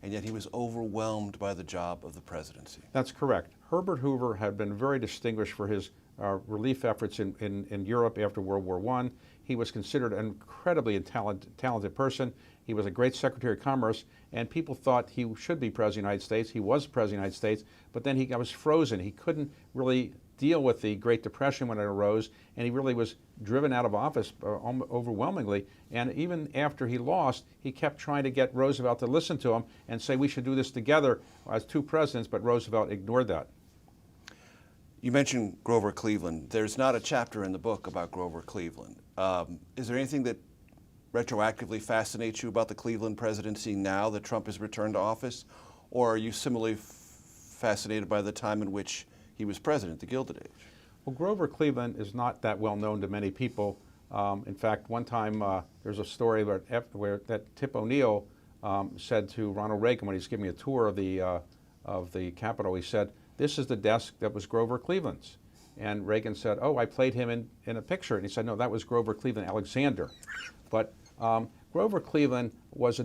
and yet he was overwhelmed by the job of the presidency. That's correct. Herbert Hoover had been very distinguished for his relief efforts in Europe after World War I. He was considered an incredibly talented person. He was a great Secretary of Commerce, and people thought he should be President of the United States. He was President of the United States, but then he was frozen. He couldn't really deal with the Great Depression when it arose, and he really was driven out of office overwhelmingly. And even after he lost, he kept trying to get Roosevelt to listen to him and say we should do this together as two presidents, but Roosevelt ignored that. You mentioned Grover Cleveland. There's not a chapter in the book about Grover Cleveland. Is there anything that retroactively fascinates you about the Cleveland presidency now that Trump has returned to office? Or are you similarly fascinated by the time in which he was president, the Gilded Age? Well, Grover Cleveland is not that well known to many people. In fact, one time there's a story where that Tip O'Neill said to Ronald Reagan when he was giving a tour of the Capitol, he said, "This is the desk that was Grover Cleveland's." And Reagan said, "Oh, I played him in a picture." And he said, "No, that was Grover Cleveland Alexander." But Grover Cleveland was a